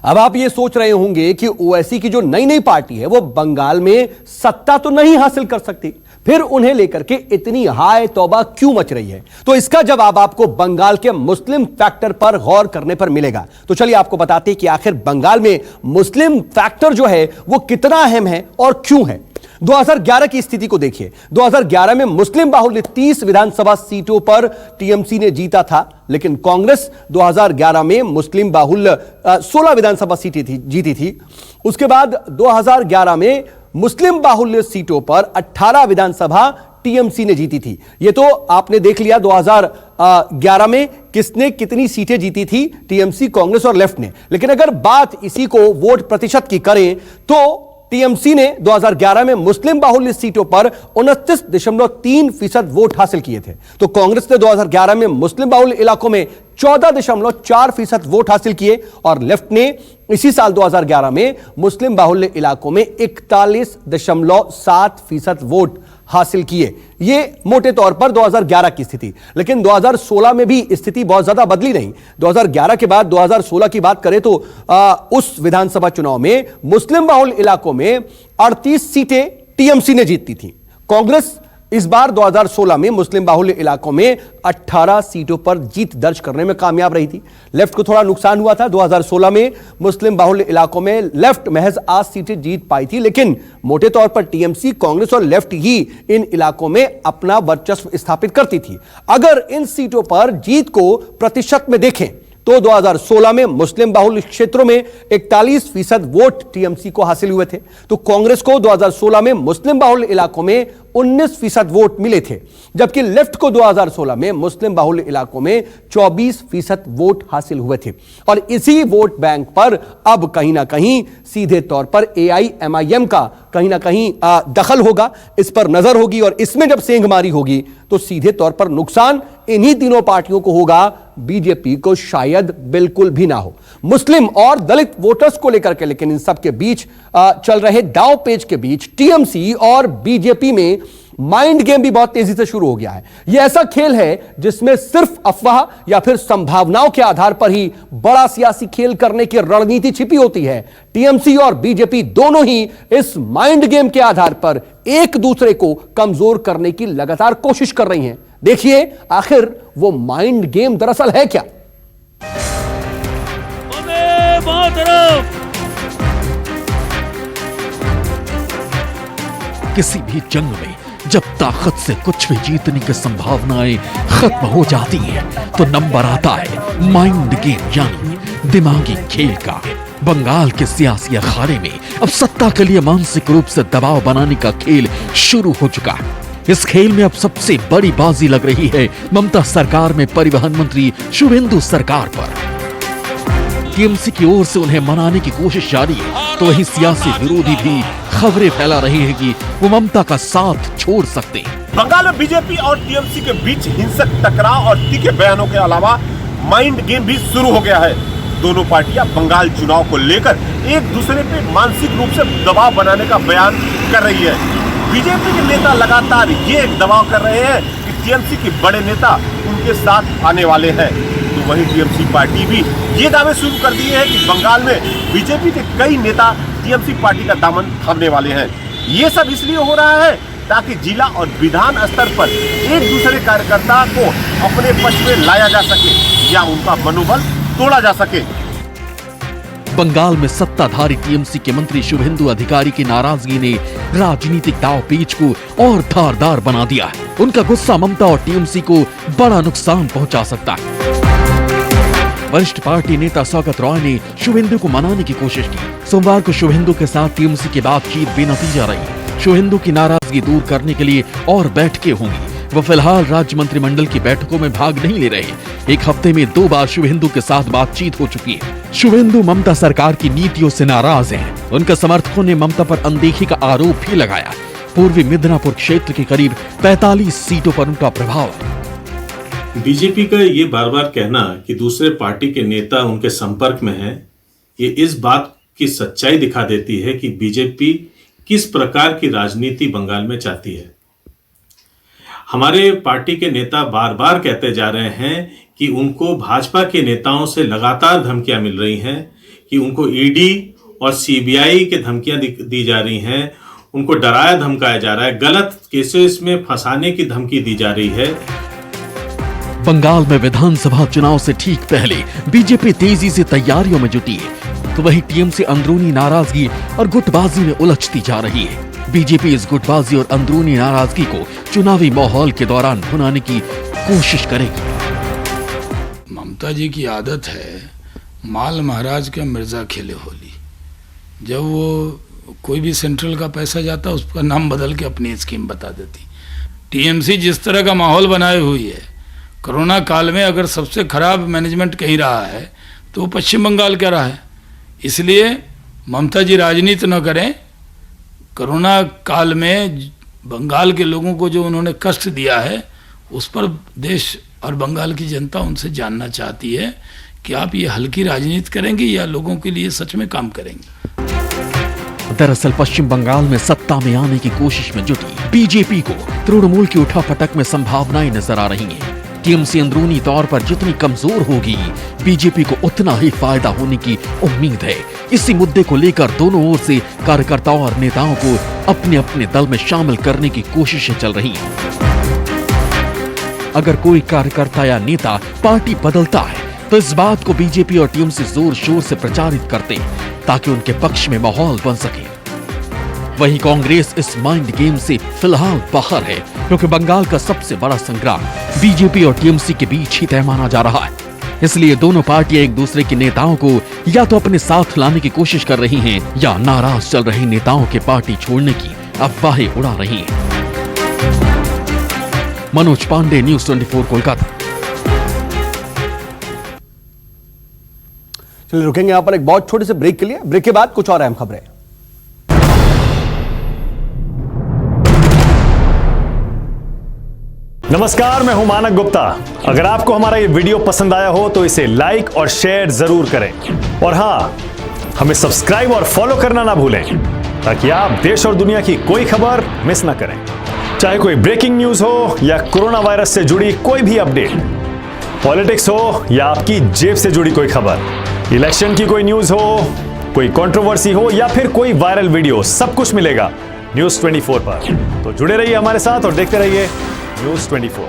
अब आप ये सोच रहे होंगे कि ओवैसी की जो नई नई पार्टी है वो बंगाल में सत्ता तो नहीं हासिल कर सकती, फिर उन्हें लेकर के इतनी हाय तौबा क्यों मच रही है। तो इसका जवाब आपको बंगाल के मुस्लिम फैक्टर पर गौर करने पर मिलेगा। तो चलिए आपको बताते हैं कि आखिर बंगाल में मुस्लिम फैक्टर जो है वो कितना अहम है और क्यों है। 2011 की स्थिति को देखिए। 2011 में मुस्लिम बाहुल्य 30 विधानसभा सीटों पर टीएमसी ने जीता था, लेकिन कांग्रेस 2011 में मुस्लिम बाहुल्य 16 विधानसभा सीटें जीती थी। उसके बाद 2011 में मुस्लिम बाहुल्य सीटों पर 18 विधानसभा टीएमसी ने जीती थी। यह तो आपने देख लिया 2011 में किसने कितनी सीटें जीती थी, टीएमसी, कांग्रेस और लेफ्ट ने। लेकिन अगर बात इसी को वोट प्रतिशत की करें तो टीएमसी ने 2011 में मुस्लिम बाहुल्य सीटों पर 29.3% वोट हासिल किए थे। तो कांग्रेस ने 2011 में मुस्लिम बाहुल्य इलाकों में 14.4% वोट हासिल किए और लेफ्ट ने इसी साल 2011 में मुस्लिम बाहुल्य इलाकों में 41.7% वोट हासिल किए। यह मोटे तौर पर 2011 की स्थिति। लेकिन 2016 में भी स्थिति बहुत ज्यादा बदली नहीं। 2011 के बाद 2016 की बात करें तो उस विधानसभा चुनाव में मुस्लिम बाहुल्य इलाकों में 38 सीटें टीएमसी ने जीती थी। कांग्रेस इस बार 2016 में मुस्लिम बाहुल्य इलाकों में 18 सीटों पर जीत दर्ज करने में कामयाब रही थी। लेफ्ट को थोड़ा नुकसान हुआ था। 2016 में मुस्लिम बाहुल्य इलाकों में लेफ्ट महज 8 सीटें जीत पाई थी, लेकिन मोटे तौर पर टीएमसी, कांग्रेस और लेफ्ट ही इन इलाकों में अपना वर्चस्व स्थापित करती थी। अगर इन सीटों पर जीत को प्रतिशत में देखें तो 2016 में मुस्लिम बाहुल्य क्षेत्रों में 41% वोट टीएमसी को हासिल हुए थे। तो कांग्रेस को 2016 में मुस्लिम बाहुल्य इलाकों में 19% वोट मिले थे, जबकि लेफ्ट को 2016 में मुस्लिम बाहुल्य इलाकों में 24% वोट हासिल हुए थे। और इसी वोट बैंक पर अब कहीं ना कहीं सीधे तौर पर एआईएमआईएम का कहीं ना कहीं दखल होगा, इस पर नजर होगी और इसमें जब सेंधमारी होगी तो सीधे तौर पर नुकसान इन्हीं तीनों पार्टियों को होगा, बीजेपी को शायद बिल्कुल भी ना हो। मुस्लिम और दलित वोटर्स को लेकर के लेकिन इन सब के बीच चल रहे दांव पेच के बीच टीएमसी और बीजेपी में माइंड गेम भी बहुत तेजी से शुरू हो गया है। यह ऐसा खेल है जिसमें सिर्फ अफवाह या फिर संभावनाओं के आधार पर ही बड़ा सियासी खेल करने की रणनीति छिपी होती है। टीएमसी और बीजेपी दोनों ही इस माइंड गेम के आधार पर एक दूसरे को कमजोर करने की लगातार कोशिश कर रही हैं। देखिए आखिर वो माइंड गेम दरअसल है क्या। किसी भी जंग में जब ताकत से कुछ भी जीतने की संभावनाएं खत्म हो जाती हैं तो नंबर आता है माइंड गेम यानी दिमागी खेल का। बंगाल के सियासी अखाड़े में अब सत्ता के लिए मानसिक रूप से दबाव बनाने का खेल शुरू हो चुका है। इस खेल में अब सबसे बड़ी बाजी लग रही है ममता सरकार में परिवहन मंत्री शुभेंदु सरकार पर। टीएमसी की ओर से उन्हें मनाने की कोशिश जारी है तो वही सियासी विरोधी भी खबरें फैला रहे हैं कि वो ममता का साथ छोड़ सकते हैं। बंगाल में बीजेपी और टीएमसी के बीच हिंसक टकराव और तीखे बयानों के अलावा माइंड गेम भी शुरू हो गया है। दोनों पार्टियां बंगाल चुनाव को लेकर एक दूसरे पे मानसिक रूप से दबाव बनाने का बयान कर रही है। बीजेपी के नेता लगातार ये दबाव कर रहे हैं कि टीएमसी के बड़े नेता उनके साथ आने वाले हैं। तो वहीं टीएमसी पार्टी भी ये दावे शुरू कर दिए हैं कि बंगाल में बीजेपी के कई नेता टीएमसी पार्टी का दामन थामने वाले हैं। ये सब इसलिए हो रहा है ताकि जिला और विधान स्तर पर एक दूसरे कार्यकर्ता को अपने पक्ष में लाया जा सके या उनका मनोबल तोड़ा जा सके। बंगाल में सत्ताधारी टीएमसी के मंत्री शुभेंदु अधिकारी की नाराजगी ने राजनीतिक दांव पेच को और धारदार बना दिया है। उनका गुस्सा ममता और टीएमसी को बड़ा नुकसान पहुंचा सकता है। वरिष्ठ पार्टी नेता सौगत रॉय ने शुभेंदु को मनाने की कोशिश की। सोमवार को शुभेंदु के साथ टीएमसी की बातचीत बेनतीजा रही। शुभेंदु की नाराजगी दूर करने के लिए और बैठकें होंगी। वो फिलहाल राज्य मंत्रिमंडल की बैठकों में भाग नहीं ले रहे। एक हफ्ते में 2 बार शुभेंदु के साथ बातचीत हो चुकी है। शुभेंदु ममता सरकार की नीतियों से नाराज हैं। उनके समर्थकों ने ममता पर अनदेखी का आरोप भी लगाया। पूर्वी मिदनापुर क्षेत्र के करीब 45 सीटों पर उनका प्रभाव है। बीजेपी का ये बार बार कहना कि दूसरे पार्टी के नेता उनके संपर्क में हैं, ये इस बात की सच्चाई दिखा देती है कि बीजेपी किस प्रकार की राजनीति बंगाल में चाहती है। हमारे पार्टी के नेता बार बार कहते जा रहे हैं कि उनको भाजपा के नेताओं से लगातार धमकियां मिल रही हैं कि उनको ईडी और सीबीआई के धमकियां दी जा रही हैं, उनको डराया धमकाया जा रहा है, गलत केसेस में फंसाने की धमकी दी जा रही है। बंगाल में विधानसभा चुनाव से ठीक पहले बीजेपी तेजी से तैयारियों में जुटी है, तो वही टीएमसी अंदरूनी नाराजगी और गुटबाजी में उलझती जा रही है। बीजेपी इस गुटबाजी और अंदरूनी नाराजगी को चुनावी माहौल के दौरान भुनाने की कोशिश करेगी। ममता जी की आदत है माल महाराज का मिर्जा खेले होली। जब वो कोई भी सेंट्रल का पैसा जाता उसका नाम बदल के अपनी स्कीम बता देती। टीएमसी जिस तरह का माहौल बनाए हुई है, कोरोना काल में अगर सबसे खराब मैनेजमेंट कहीं रहा है तो वो पश्चिम बंगाल का रहा है। इसलिए ममता जी राजनीति न करें। कोरोना काल में बंगाल के लोगों को जो उन्होंने कष्ट दिया है उस पर देश और बंगाल की जनता उनसे जानना चाहती है कि आप ये हल्की राजनीति करेंगे या लोगों के लिए सच में काम करेंगे। दरअसल पश्चिम बंगाल में सत्ता में आने की कोशिश में जुटी बीजेपी को तृणमूल की उठापटक में संभावनाएं नजर आ रही हैं। टीएमसी अंदरूनी तौर पर जितनी कमजोर होगी, बीजेपी को उतना ही फायदा होने की उम्मीद है। इसी मुद्दे को लेकर दोनों ओर से कार्यकर्ताओं और नेताओं को अपने अपने दल में शामिल करने की कोशिशें चल रही हैं। अगर कोई कार्यकर्ता या नेता पार्टी बदलता है तो इस बात को बीजेपी और टीएमसी जोर शोर से प्रचारित करते हैं ताकि उनके पक्ष में माहौल बन सके। वहीं कांग्रेस इस माइंड गेम से फिलहाल बाहर है, क्योंकि बंगाल का सबसे बड़ा संग्राम बीजेपी और टीएमसी के बीच ही तय माना जा रहा है। इसलिए दोनों पार्टियां एक दूसरे के नेताओं को या तो अपने साथ लाने की कोशिश कर रही हैं या नाराज चल रहे नेताओं के पार्टी छोड़ने की अफवाहें उड़ा रही हैं। मनोज पांडे, न्यूज़ 24 कोलकाता। चलिए रुकेंगे यहां पर एक बहुत छोटे से ब्रेक के लिए। ब्रेक के बाद कुछ और अहम खबरें। नमस्कार, मैं हूं मानक गुप्ता। अगर आपको हमारा ये वीडियो पसंद आया हो तो इसे लाइक और शेयर जरूर करें, और हां, हमें सब्सक्राइब और फॉलो करना ना भूलें ताकि आप देश और दुनिया की कोई खबर मिस ना करें। चाहे कोई ब्रेकिंग न्यूज हो या कोरोना वायरस से जुड़ी कोई भी अपडेट, पॉलिटिक्स हो या आपकी जेब से जुड़ी कोई खबर, इलेक्शन की कोई न्यूज हो, कोई कंट्रोवर्सी हो या फिर कोई वायरल वीडियो, सब कुछ मिलेगा न्यूज़ 24 पर। तो जुड़े रहिए हमारे साथ और देखते रहिए न्यूज़ 24।